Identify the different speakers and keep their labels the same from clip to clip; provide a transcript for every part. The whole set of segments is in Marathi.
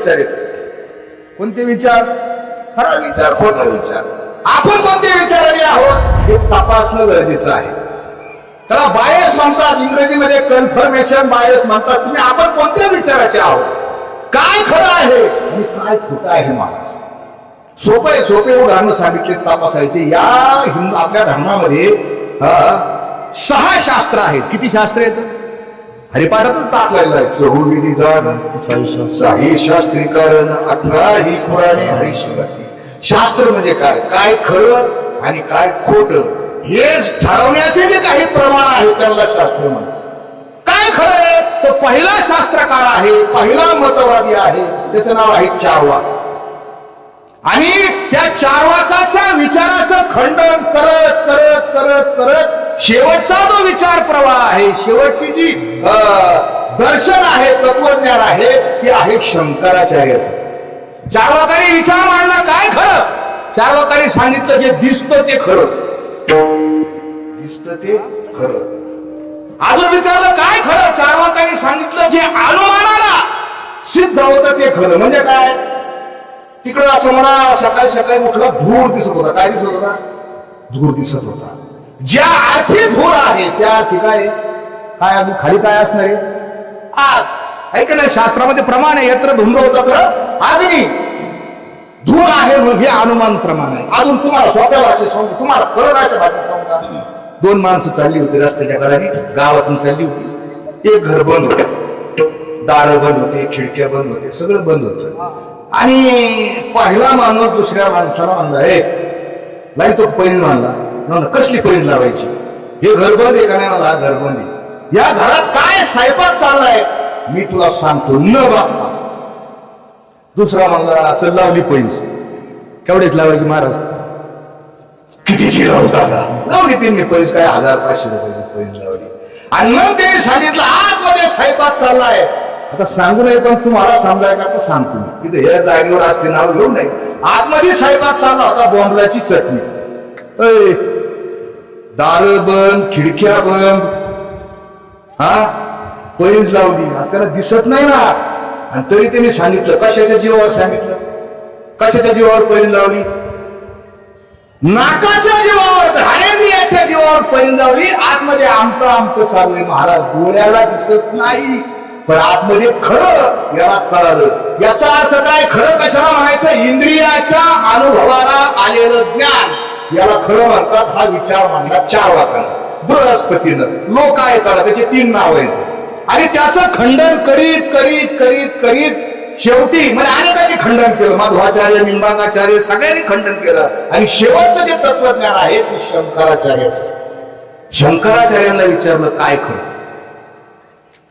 Speaker 1: विचार येते. कोणते विचार? खरा विचार, खोटा विचार. आपण कोणत्या विचाराने आहोत हे तपासणं गरजेचं आहे. त्याला बायस म्हणतात, इंग्रजीमध्ये कन्फर्मेशन बायस म्हणतात. तुम्ही आपण कोणत्या विचाराचे आहोत, काय खरं आहे आणि काय खोटं आहे. महाराज सोपे उदाहरण सांगितले तपासायचे. या हिंदू आपल्या धर्मामध्ये 6 शास्त्र आहेत. किती शास्त्र आहेत? हरिपाठातच टाकलेलं आहे. 4 जाण, 6 शास्त्रीकरण, 18 पुराणे, हरिशिवारी. शास्त्र म्हणजे काय, काय खरं आणि काय खोटं हे ठरवण्याचे जे काही प्रमाण आहे त्याला शास्त्र म्हणतात. काय खरं आहे तर पहिला शास्त्रकार आहे, पहिला मतवादी आहे, त्याचं नाव आहे चार्वाक. आणि त्या चार्वाकाच्या विचाराचं खंडन करत करत करत करत शेवटचा जो विचार प्रवाह आहे, शेवटची जी दर्शन आहे, तत्वज्ञान आहे, ते आहे शंकराचार्याचं. चार्वाकाने विचार मांडला काय खरं. चार्वाकाने सांगितलं जे दिसतं ते खरं, दिसतं ते खरं. अजून विचारलं काय खरं. चार्वाकाने सांगितलं जे अनुमानाला सिद्ध होतं ते खरं. म्हणजे काय, तिकडं असं म्हणा सकाळी सकाळी उठला धूर दिसत होता. काय दिसत होता? धूर दिसत होता. ज्या अर्थी धूर आहे त्या अर्थी काय अजून खाली काय असणार आहे? आग. ऐक नाही, शास्त्रामध्ये प्रमाण आहे, यत्र धूम्र होतात अग्नी. धूर आहे म्हणून हे अनुमान प्रमाण आहे. अजून तुम्हाला सोप्या भाषेत सांगतो, तुम्हाला कळत अशा भाषेत सांगता. 2 माणसं चालली होती रस्त्याच्या कडाने, गावातून चालली होती. एक घर बंद होते, दार बंद होते, खिडक्या बंद होते, सगळं बंद होतं. आणि पहिला माणूस दुसऱ्या माणसाला म्हणला, हे लाईट तो पैन मानला. कसली पैन लावायची? हे घर बंद आहे का नाही? मला घर बंद आहे. या घरात काय स्वयंपाक चाललाय मी तुला सांगतो न बाबा. दुसरा म्हणला, चल लावली पैस. केवढीच लावायची महाराज? कितीची लावली त्यांनी पैस, काय 1000-500 रुपयाची पैस लावली. आणि मग त्यांनी सांगितलं आतमध्ये स्वयंपाक चाललाय. आता सांगू नये पण तुम्हाला समजाय का तर सांगतो मी. तिथे या जागेवर असते नाव घेऊन नाही. आतमध्ये स्वयंपाक चालला होता, बोंबलाची चटणी. दार बंद, खिडक्या बंद, पैज लावली. त्याला दिसत नाही ना. आणि तरी त्यांनी सांगितलं. कशाच्या जीवावर सांगितलं? कशाच्या जीवावर पैज लावली? नाकाच्या जीवावर, घाणेंद्रियाच्या जीवावर पैज लावली. आतमध्ये आमकं चालू आहे महाराज. डोळ्याला दिसत नाही पण आतमध्ये खरं याला कळालं. याचा अर्थ काय? खरं कशाला म्हणायचं? इंद्रियाच्या अनुभवाला आलेलं ज्ञान याला खरं म्हणतात. हा विचार मांडला चार्वाकानं, बृहस्पतीनं, लोकायताला. त्याचे 3 नाव आहेत. आणि त्याचं खंडन करीत करीत करीत करीत शेवटी म्हणजे अनेकांनी खंडन केलं. माधवाचार्य, निंबाकाचार्य सगळ्यांनी खंडन केलं. आणि शेवटचं जे तत्वज्ञान आहे ते शंकराचार्याचं. शंकराचार्यांना विचारलं काय खरं.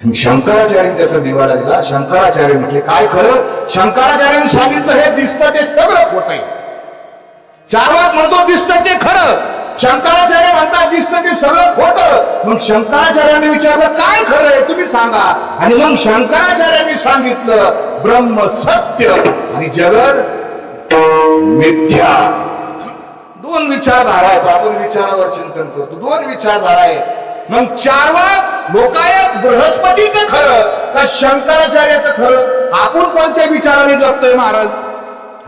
Speaker 1: शंकराचार्यांनी त्याचा निवाडा दिला. शंकराचार्य म्हटले काय खरं. शंकराचार्यांनी सांगितलं हे दिसतं ते सगळं खोटं आहे. चार्वाक म्हणतो दिसतं ते खरं. शंकराचार्य म्हणतात दिसतं ते सगळं खोटं. मग शंकराचार्यांनी विचारलं काय खरं आहे तुम्ही सांगा. आणि मग शंकराचार्यांनी सांगितलं ब्रह्म सत्य आणि जगत मिथ्या. 2 विचारधारा आहेत. आपण विचारावर चिंतन करतो. 2 विचारधारा आहेत. मग चार्वाक लोकायत बृहस्पतीचं खरं का शंकराचार्याचं खरं? आपण कोणत्या विचाराने जगतोय महाराज?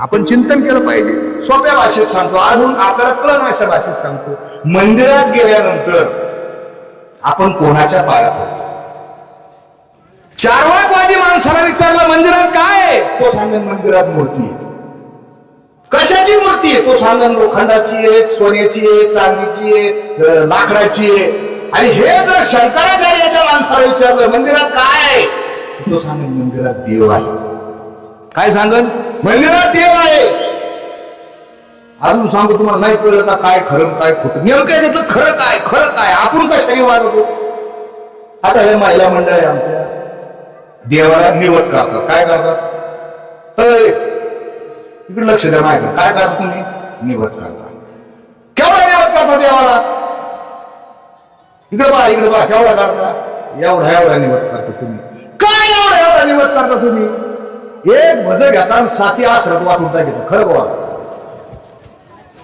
Speaker 1: आपण चिंतन केलं पाहिजे. सोप्या भाषेत सांगतो, अजून आपल्याला कळण अशा भाषेत सांगतो. मंदिरात गेल्यानंतर आपण कोणाच्या पाया पडतो? चार्वाकवादी माणसाला विचारलं मंदिरात काय आहे? तो सांगेन मंदिरात मूर्ती आहे. कशाची मूर्ती आहे? तो सांगेन लोखंडाची आहे, सोन्याची आहे, चांदीची आहे, लाकडाची आहे. आणि हे जर शंकराचार्याच्या माणसाला विचारलं मंदिरात काय आहे? तो सांगेन मंदिरात देव आहे. काय सांगन? मंदिरात देव आहे. अजून सांगतो तुम्हाला नाही कळलं का काय खरं काय खोटं. नेमकं याच्यातलं खरं काय खरं काय आपण कशाने वागतो? आता हे महिला मंडळ आहे आमच्या, देवाला निवड करतात. काय करतात? इकडे लक्ष द्या. नाही काय करता तुम्ही? निवड करता. केवढा निवड करता देवाला? इकडे बा केवढा करता? एवढा निवड करता तुम्ही. काय एवढा निवड करता तुम्ही? एक भज घेता आणि 7 आसरत वाटून घेता. खरं बोला.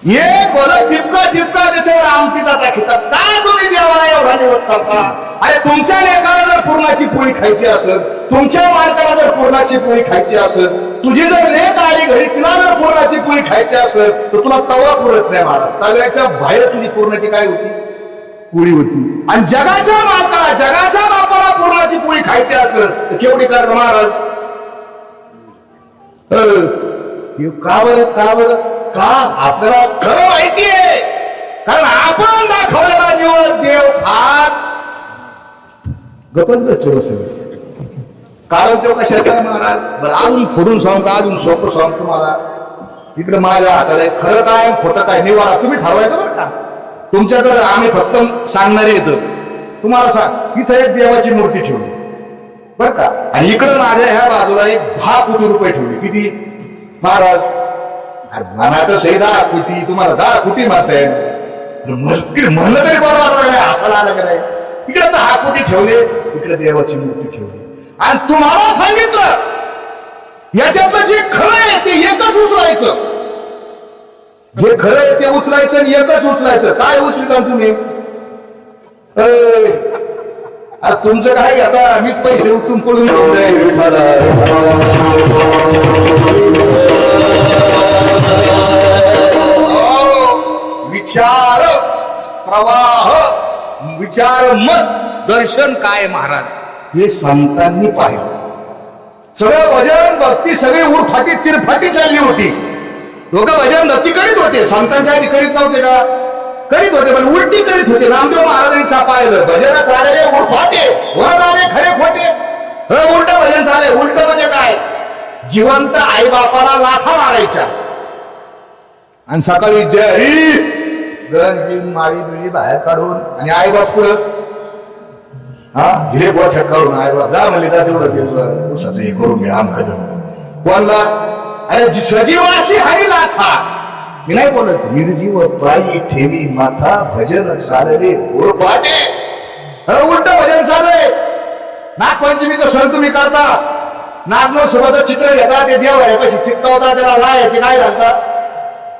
Speaker 1: एक भज ठिपका त्याच्यावर आमटीचा टाकीतात. काय तुम्ही देवाला एवढा निवड करता? अरे तुमच्या लेकाला जर पूर्णाची पोळी खायची असेल, तुमच्या मालकाला जर पूर्णाची पोळी खायची असेल, तुझी जर लेक आली घरी तिला जर पुरणाची पोळी खायची असेल तर तुला तवा पुरत नाही महाराज. तव्याच्या बाहेर तुझी पुरणाची काय होती? पोळी होती. आणि जगाच्या मालकाला जगाच्या बापाला पुरणाची पोळी खायची असेल तर केवढी कर महाराज? का बरं का आपल्याला खरं माहितीये, कारण आपण दाखवलेला निवड देव खात गपच बसतो बस. कारण तो कशाचा महाराज? बरं अजून फोडून सांगू का? अजून सोपं सांगतो तुम्हाला. इकडे माझ्या हातात आहे. खरं काय खोटं काय निवाडा तुम्ही ठरवायचं बरं का. तुमच्याकडे आम्ही फक्त सांगणारे येतं. तुम्हाला सांग, इथं एक देवाची मूर्ती ठेवली बरं का, आणि इकडे माझ्या ह्या बाजूला एक 10 कोटी रुपये ठेवले. किती महाराज? म्हणा तर सही 10 कोटी, तुम्हाला 10 कोटी म्हणताय. म्हणलं तरी बरं वाटतं काय? हसायला आलं का नाही? इकडे 10 कोटी ठेवले, इकडे देवाची मूर्ती ठेवली, आणि तुम्हाला सांगितलं याच्यातलं जे खरं आहे ते एकच उचलायचं. जे खरं आहे ते उचलायचं आणि एकच उचलायचं. काय उचलिता तुम्ही? तुमचं काय? आता मीच पैसे उचलून पडून विचार प्रवाह, विचार मत दर्शन काय महाराज? हे संतांनी पाहिलं. सगळं भजन भक्ती सगळी उरफाटी तिरफाटी चालली होती. लोक भजन भक्ती करीत होते, संतांच्या आधी करीत नव्हते का? करीत होते, पण उलटी करीत होते. नामदेव महाराजांनी पाहिलं भजन चालले उरफाटे, वर आले खरे खोटे. उलट भजन चालले. उलट म्हणजे काय? जिवंत आई बापाला लाथा मारायच्या आणि सकाळी जय गण बिन माळी बिळी बाहेर काढून, आणि आई बाप पुढं धीरे गोठ्या करून आई बाप जा म्हणले जा तेवढं उसाचं हे करून घ्या आमक कोणला? अरे सजीवाशी हानी लाथा. मी नाही बोलत. निर्जीव पायी ठेवी माथा भजन चालले उरफाटे. उलट भजन चाललंय. नागपंचमीचं सण तुम्ही करता, नागनो सोबत चित्र घेता, ते देव यापाशी चिकटवता, त्याला लायाची काय घालता?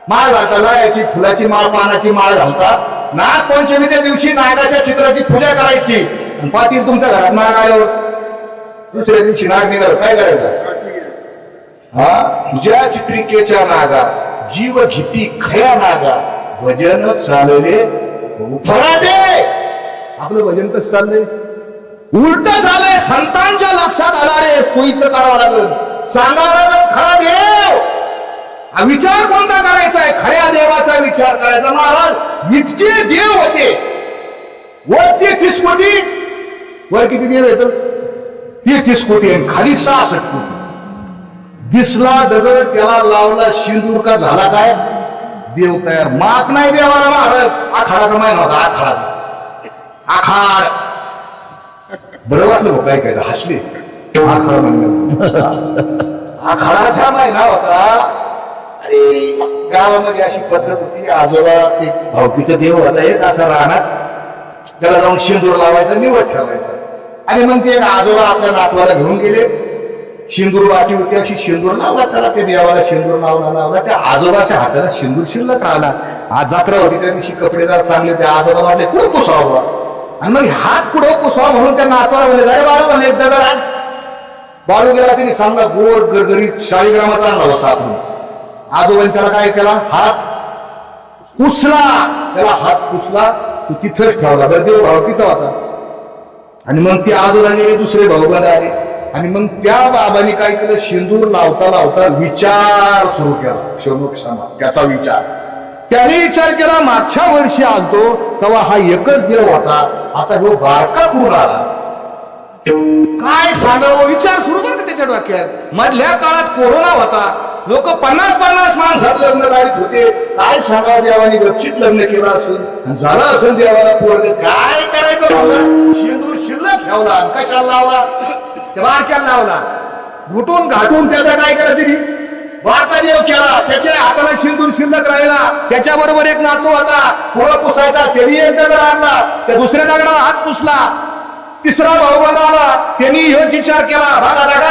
Speaker 1: माळ घालता. लायाची फुलाची माळ, पानाची माळ घालता. नागपंचमीच्या दिवशी नागाच्या चित्राची पूजा करायची. आणि पाटील तुमच्या घरात नाग आल्यावर दुसऱ्या दिवशी नाग निघाल काय करायचं? तुझ्या चित्रिकेच्या नागा जीव घेती खऱ्या नागा भजन चालले फराटे. आपलं भजन कसं चाललंय? उलट झालंय. संतांच्या लक्षात आला रे सोयीचं करावं लागेल, सांगावं लागेल खरा देव. विचार कोणता करायचा आहे? खऱ्या देवाचा विचार करायचा. महाराज इतके देव होते, वर 33 कोटी. वर किती देव येत? 33 कोटी आणि खाली 66 कोटी. दिसला दगड त्याला लावला शिंदूर का झाला काय? देव तयार. माप नाही देवाला महाराज. आखाडाचा महिना होता. आखाड बरं वाटलं काय काय हसले. आखाडा महिना, आखाडाचा महिना होता. अरे गावामध्ये अशी पद्धत होती. आजोबा ते भावकीचा देव होता एक असा राहणार, त्याला जाऊन शेंदूर लावायचा, निवड ठेवायचा. आणि मग ते आजोबा आपल्या नातवाला घेऊन गेले. शेंदूर वाटी होती, अशी शेंदूर लावला त्याला. ते देवाला शेंदूर लावला. त्या आजोबाच्या हाताला शेंदूर शिल्लक राहिला. आज जत्रा होती त्या दिवशी, कपडेदार चांगले. त्या आजोबा वाटले कुठं पुसावा, आणि मग हात कुठं पुसावा म्हणून त्या नातवाला म्हणले अरे बाळू म्हणले एक दगड आण. बाळू गेला तिने चांगला गोड गरगरीत 40 ग्रामाचा आणला होता आपण. आजोबाने त्याला काय केला? हात पुसला. त्याला हात पुसला, तो तिथंच ठेवला. बरं देव भावकीचा होता. आणि मग ते आजोबा गेले, दुसरे भाऊबंद आले. आणि मग त्या बाबांनी काय केलं? शेंदूर लावता लावता विचार सुरू केला. क्षमा त्याचा विचार. त्याने विचार केला मागच्या वर्षी आलतो तेव्हा हा एकच देव होता, आता हो बारका कुठून आला? काय सांगावं? विचार सुरू कर का त्याच्या डोक्यात. मधल्या काळात कोरोना होता, लोक 50-50 माणसात लग्न लावित होते. काय सांगावं? देवाने गपचित लग्न केलं असेल, झालं असेल देवाला पोरग. काय करायचं मला? शेंदूर शिल्लक ठेवला. कशाला लावला? त्या बारक्याला लावला. घुटून घाटून त्याचा काय केला तिने? बारका देव केला. त्याच्या हाताला शेंदूर शिल्लक राहिला. त्याच्या बरोबर एक नातू होता, पुढं पुसायचा. त्यांनी एक दगड आणला, त्या दुसऱ्या दगडाला हात पुसला. तिसरा भाऊबंद आला, त्यांनी ह्योच विचार केला. भागा दगडा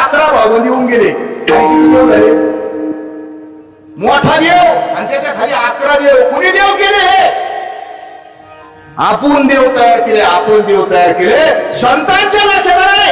Speaker 1: 11 भाऊबंद येऊन गेले. किती देव झाले? मोठा देव आणि त्याच्या खाली 11 देव. कुणी देव केले? हे आपण देव तयार केले. आपण देव तयार केले. संतांच्या लक्षात आले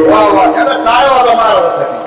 Speaker 1: वा वा, याचा टाळ्या वाजवा महाराजासाठी.